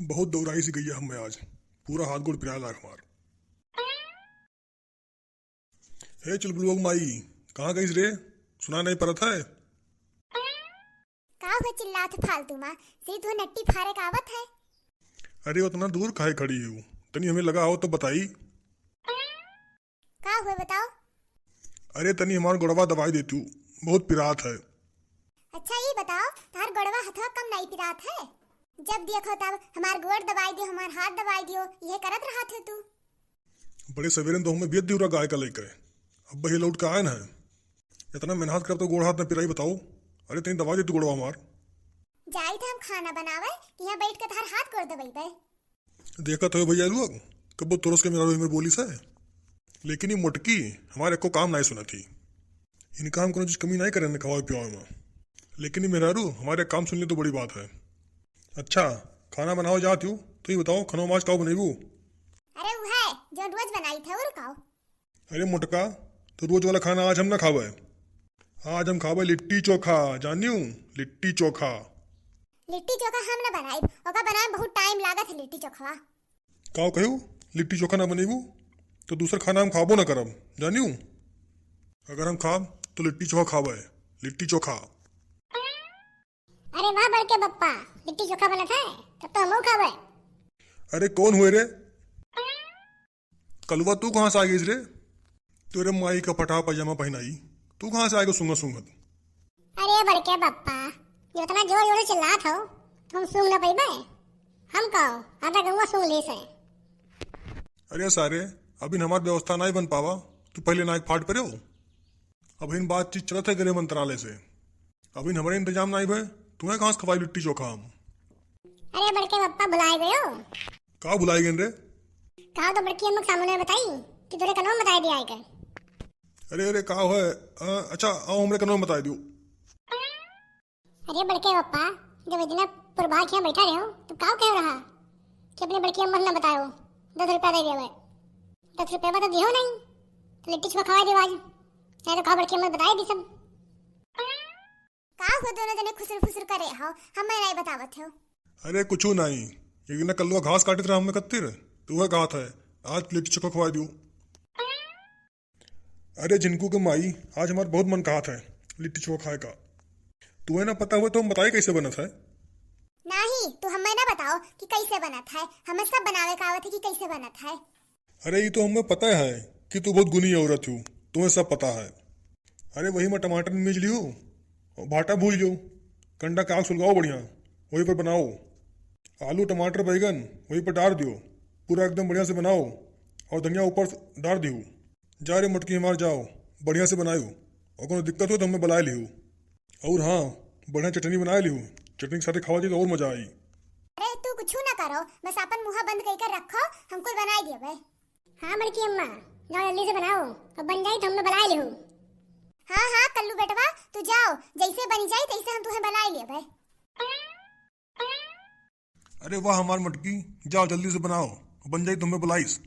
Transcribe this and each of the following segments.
बहुत दौराई सी गई है हमें आज। पूरा हाथ गोड़ पिरा लाग हमार। हे चुलबुल माई, कहाँ गईस रे? सुना नहीं पड़ा था। का हो चिल्लात फालतू माँ सीधो नट्टी फारे का आवत है। अरे उतना दूर काहे खड़ी है? तनी हमें लगा हो तो बताई। का हुए बताओ। अरे तनी हमार गोड़वा दवाई देती हूँ, बहुत पिरात है। अच्छा ये बताओ, तार गड़वा हथवा कम नहीं पिरात है? जब देखो तब हमार गोड़ दबाई दियो, हमार हाथ दबाई दियो, यह करत रहा थे तू। बड़े सवेरे तो हमें बेच दी गाय का लेकर। अब बही लौट के आए ना। इतना मेहनत कर तो गोड़ हाथ में पिराई बताओ। अरे तनी दवा दे तू गोड़वा हमार। जाई थे हम खाना बनावे कि यहाँ बैठ के तार हाथ गोड़ दबाई बे। देखा तो भैया लोग कब तुरस के मेरा बोली से। लेकिन ये मोटकी हमारे को काम नहीं सुना थी। इनका हम कुछ कमी नहीं करें खवाए पिवाए में। लेकिन ये मेहरारू हमारे काम सुन ली तो बड़ी बात है। अच्छा खाना बनाओ जाती हूँ तो ये बताओ खाना माज काओ बनेबू? अरे वो है जो रोज बनाई थे वो रुकाओ। अरे मोटका, तो रोज वाला खाना आज हम ना खावे। आज हम खावे लिट्टी चोखा, जानियो? लिट्टी चोखा। लिट्टी चोखा हम ना बनाई, ओका बनाए बहुत टाइम लागत है लिट्टी चोखवा। काओ कहू लिट्टी चोखा ना बनेबू तो दूसरा खाना हम खाबो ना करब, जानियो? अगर हम खाब तो लिट्टी चोखा खावे, लिट्टी चोखा। अरे वाह बड़के बप्पा, लिट्टी चोखा बना था तब तो हम खावे। अरे कौन हुए रे? कलवा तू कहाँ से आ गई रे? तेरे माई का फटा पजामा पहनाई, तू कहाँ से आएगा सूंगा सूंगा? अरे बड़के बप्पा, ये इतना जोर जोर से चिल्ला था तुम सूंघ ना पाइबे। हम कहो आधा गंगा सूंघ ले से। अरे सारे अभी हमारी व्यवस्था नहीं बन पावा, तू पहले नाक फाट पड़े हो। अभी इन बातचीत चलत है गृह मंत्रालय से। अभी हमारे इंतजाम नहीं भय, तुम्हें कहाँ से खवाई लिट्टी चोखा हम? अरे बड़के बप्पा बुलाए गए हो? कहाँ बुलाई गए रे? कहा तो बड़की अम्मा सामने बताई कि तेरे कनो बताई दिया है। अरे अरे कहा है? अच्छा आओ हमरे कनो बता दियो। अरे बड़के बप्पा, जब इतना पुरभा यहाँ बैठा रहे हो तो काव कह रहा कि अपने बड़की अम्मा ने बताओ 10 रुपया दे दिया। 10 रुपया तो दियो नहीं तो लिट्टी चोखा खवा दियो आज। चाहे तो कहा बड़की अम्मा बताई दी सब। का हो दोनों जने खुसर फुसर करे हो, हमें नहीं बतावत हो। अरे कुछ नहीं, एक ना कलवा घास काटे रहा हमें कत्तिर, तो वह कहा था आज लिट्टी चोखा खवा दियो। अरे जिनको के माई आज हमारा बहुत मन कहा था लिट्टी चोखा खाए का। तुम्हें ना पता हुआ तो हम बताए कैसे बना था? नहीं तो हमें ना बताओ कि कैसे बना था, हमें सब बनावे का आवत है कि कैसे बना था। अरे ये तो हमें पता है कि तू बहुत गुनी औरत हो, तुम्हें सब पता है। अरे वही मैं टमाटर में मीज लियो और भाटा भूल लो, कंडा का आग सुलगाओ बढ़िया, वहीं पर बनाओ। आलू टमाटर बैगन वहीं पर डाल दियो, पूरा एकदम बढ़िया से बनाओ और धनिया ऊपर से डाल दियो। जा रे मटकी हमार जाओ, बढ़िया से बनायो और कोई दिक्कत हो तो हमें बुला लियो। और हाँ बढ़िया चटनी बना लियो, चटनी के साथ खावा दी तो और मजा आई। अरे तू कुछ ना करो, बस अपन मुंह बंद करके रखो, हमको बनाई दियो भाई। हाँ बड़की अम्मा जाओ जल्दी से बनाओ, अब बन जाए तो हमने बुला लियो। हाँ हाँ कल्लू बेटवा तू जाओ, जैसे बन जाए तैसे हम तुम्हें बुला लियो भाई। अरे वाह हमार मटकी, जाओ जल्दी से बनाओ, बन जाए तुम्हें बुलाइस।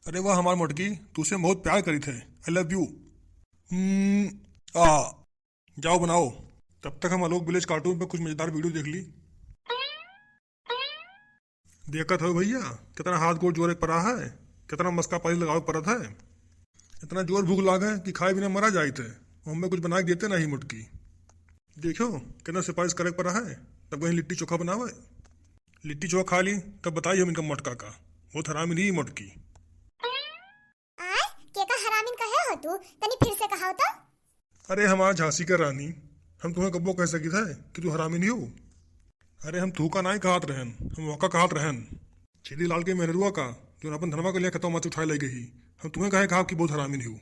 अरे वाह हमार मटकी, तुझसे बहुत प्यार करी थे, आई लव यू। आ जाओ बनाओ, तब तक हम आलोक विलेज कार्टून पे कुछ मजेदार वीडियो देख ली। देखा था भैया कितना हाथ गोड़ जोर पड़ा है, कितना मस्का पानी लगाओ पड़ा था। इतना जोर भूख लागा है कि खाए बिना मरा जाए थे, हमें कुछ बना के देते नहीं मुटकी। देखो कितना सिफारिश करे पड़ा है, तब कहीं लिट्टी चोखा बनावे। लिट्टी चोखा खा ली तब बताइए हम इनका मटका का, बहुत हरामी नहीं मोटकी। आय के का हरामिन कहे हो तू, तनी फिर से कहाओ तो। अरे हमारा झांसी का रानी, हम तुम्हें कब्बो कह सकी था कि तू हरामी नहीं हो। अरे हम तू का नहीं कहत रहन, हम वका कहत रहन। छेदी लाल के मेहरुआ का जो अपन धनवा के लिए खतम मत उठाए ले गई, हम तुम्हें कहे कहा कि बहुत हरामी नहीं हो।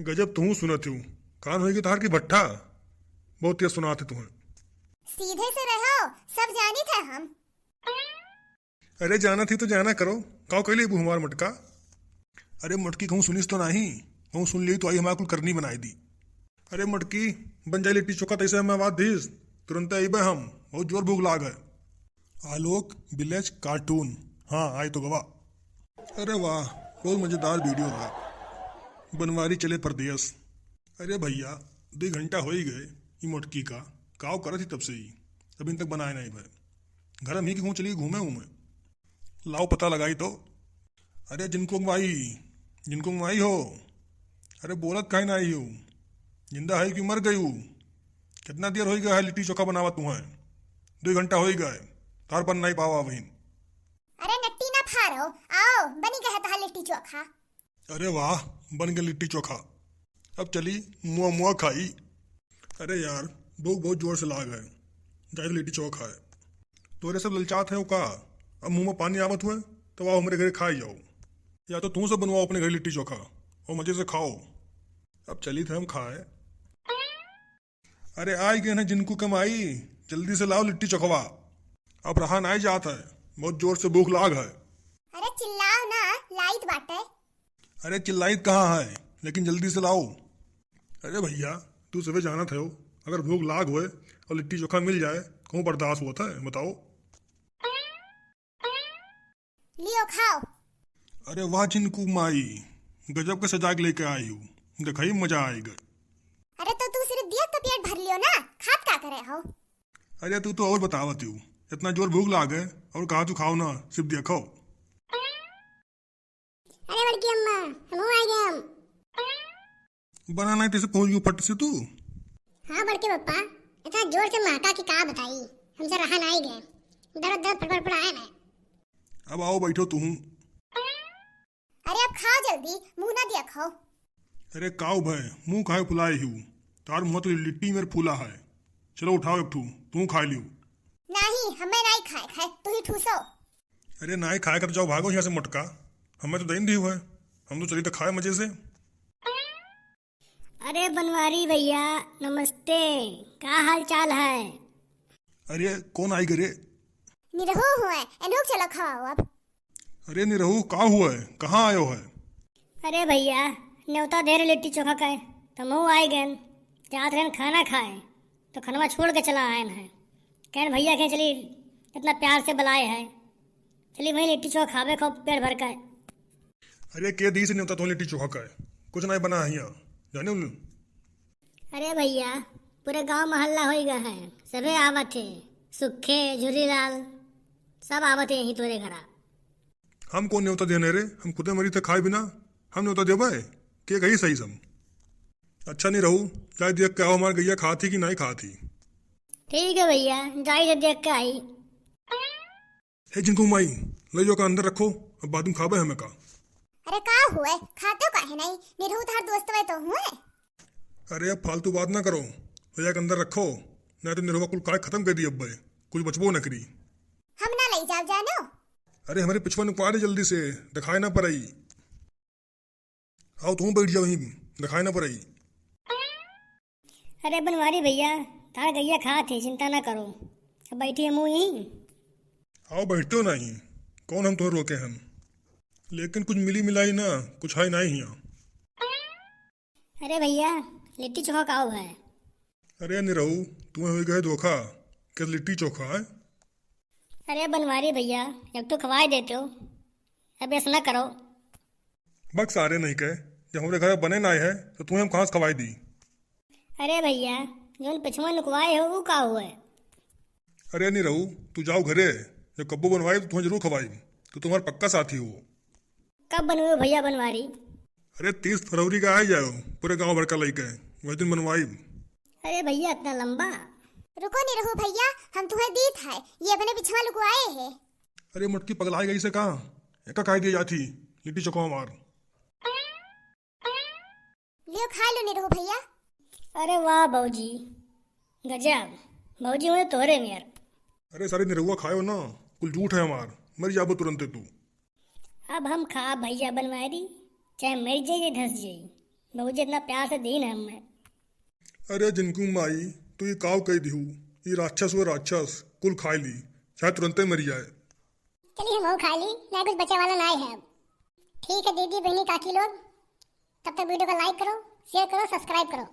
गजब तू सुनत हूँ, कान होगी तार की भट्ठा, बहुत तेज सुनाते तुम्हें। सीधे से रहो, सब जानी थे हम। अरे जाना थी तो जाना करो, काओ कह ली हमार मटका। अरे मटकी कहूँ सुनिस तो नहीं, कहूँ सुन ली तो आई हमारा कुल करनी बनाई दी। अरे मटकी बन जाए लिट्टी चोखा तैसे हमें आवाज दीस, तुरंत आई बे हम, बहुत जोर भूख लाग है। आलोक विलेज कार्टून, हाँ आई तो गवा। अरे वाह बहुत मजेदार वीडियो है, बनवारी चले परदेस। अरे भैया 2 घंटा हो ही गए ये मोटकी का, काव करा थी तब से ही, अभी तक बनाए नहीं भाई। घर हम ही क्यों चली घूमे हूँ मैं। लाओ पता लगाई तो। अरे जिनको माई हो। अरे बोलत काहे ना आई हूँ। जिंदा है कि मर गई हूँ। कितना देर हो गया है लिट्टी चोखा बनावा तुम्हें। 2 घंटा हो ही गए। तार पर नहीं पावा वहीं। अरे नट्टी ना फाड़ो, आओ बनी गया है लिट्टी चोखा। अरे वाह, बन गया लिट्टी चोखा। अब चली मुआ मुआ खाई। अरे यार, भूख बहुत जोर से लाग है। जाए लिट्टी चोखा है। तोरे सब ललचात है का। अब मुंह में पानी आवत हुए तो आओ हमारे घर खा जाओ, या तो तू सब बनवाओ अपने घर लिट्टी चोखा और मजे से खाओ। अब चली थे हम खाए। अरे आई गए ना जिनको कमाई, जल्दी से लाओ लिट्टी चोखवा। अब रहा नहीं जात है, बहुत जोर से भूख लाग है। अरे चिल्लाओ ना, लाइट बाटे। अरे चिल्लाइत कहाँ है, लेकिन जल्दी से लाओ। अरे भैया, तू सुबह जाना था। अगर भूख लाग हुए और लिट्टी चोखा मिल जाए कौन बर्दाश्त होता है बताओ। लियो खाओ। अरे वाह जिनको माई, गजब के सजा के लेके आई हूँ। दिखाई मजा आएगा। अरे तो तू सिर्फ दिया तो पेट भर लियो ना, खात क्या करे हो। अरे तू तो और बतावत हूँ, इतना जोर भूख लाग है और कहा तू खाओ ना, सिर्फ देखो। अरे बड़की अम्मा, हम आ गए हम। बनाना है तेरे पहुंच गई फट से तू। हाँ बड़के पप्पा, इतना जोर से महका कि का बताई, हमसे रहा नहीं गए। दर्द दर्द फटफट आए ना। अब आओ बैठो तू। अरे अब खाओ जल्दी, मुंह ना दिया खाओ। अरे काऊ भाई, मुंह खाए फुलाए हूँ। तार मुँह तो लिट्टी मेरे फूला है। चलो उठाओ एक तू खा लियो। नहीं, हमें नहीं खाए, तू ही ठूसो। अरे नहीं खाए कर जाओ, भागो यहाँ से मोटका। हमें तो दिन दी हुआ है, हम तो चली तो खाए मजे से। अरे बनवारी भैया नमस्ते, क्या हाल चाल है। अरे कौन आई करे। निरहु हुए, एनहुक चलो खाओ अब। अरे निरहू का हुआ है, कहाँ आयो है। अरे भैया न्योता दे रहे लिट्टी चोखा का, तो मुँह आए गए चाहत रहे खाना खाए, तो खनवा छोड़ के चला आए हैं। कहन भैया कहें चली इतना प्यार से बुलाए हैं, चलिए वही लिट्टी चोखा खावे खो पेट भर का। अरे के दी से नहीं होता तो लिट्टी चोखा का है, कुछ नहीं बना है यहाँ जाने उन। अरे भैया पूरे गांव मोहल्ला हो गया है, सभी आवत है, सुखे झुरीलाल सब आवत है यहीं तोरे घरा। हम कौन न्योता देने रे, हम खुदे मरी थे खाए बिना। हम न्योता देवा है के कही सही सम। अच्छा नहीं रहू, जाए देख के आओ हमारे गैया खाती कि नहीं खाती। ठीक है भैया, जाई जब देख के आई। हे जिनको माई, ले जाओ का अंदर रखो, अब बाद में खाबे हमें का। अरे का हुए, खाते का है नहीं, निरहु तार दोस्त वे तो हुए। अरे अब फालतू बात ना करो, भैया के अंदर रखो, नहीं तो निरहुआ कुल काय खत्म कर दी। अब कुछ बचबो न करी। हम ना ले जाओ जानो। अरे हमारे पिछवा नुकवा दे जल्दी से, दिखाए ना पड़ई। आओ तुम बैठ जाओ वहीं, दिखाए ना पड़ई। अरे बनवारी भैया तार गैया खा थे, चिंता ना करो, अब बैठिए मुँह यहीं। आओ बैठते हो नहीं, कौन हम तुम्हें रोके हम। लेकिन कुछ मिली मिलाई ना, कुछ है नहीं यहाँ। अरे भैया लिट्टी चोखा काऊ है। अरे निरहू, तुम्हें हो गए धोखा, क्या लिट्टी चोखा है। अरे बनवारी भैया जब तो खवाए देते हो, अब ऐसा ना करो। बक सारे नहीं कहे, जब हमारे घर बने ना है तो तुम्हें हम कहाँ से खवाई दी। अरे भैया जो पिछवा नुकवाए हो वो का हुआ है। अरे निरहू, तू जाओ घरे, जब कब्बो बनवाई तो तुम्हें जरूर खवाई, तो तुम्हारा पक्का साथी हो। कब बनवे भैया बनवारी। अरे 30 फरवरी का आ जाओ, पूरे गांव भर का लेके वही दिन बनवाई। अरे भैया इतना लंबा। रुको निरहु भैया, हम तुम्हें दी था, ये अपने पिछवा लुकवाए है। अरे मुटकी पगलाई गई से कहा, एक खाई दी जाती लिट्टी चोखा मार। लियो खा लो निरहु भैया। अरे वाह भाजी, गजब भाजी मुझे तोरे मेयर। अरे सारे निरहुआ खाओ ना, कुल झूठ है हमार, मर जाबो तुरंत तू। अब हम खा भैया बनवारी, चाहे मर जाइए धस जाइए, भाजी इतना प्यार से दी ना हमें। अरे जिनको माई, तू ये काव कही दी, ये राक्षस वो राक्षस कुल खा ली, चाहे तुरंत मर जाए। चलिए हम खा ली ना, कुछ बचा वाला ना है अब। ठीक है दीदी बहनी काकी लोग, तब तक वीडियो को लाइक करो, शेयर करो, सब्सक्राइब करो।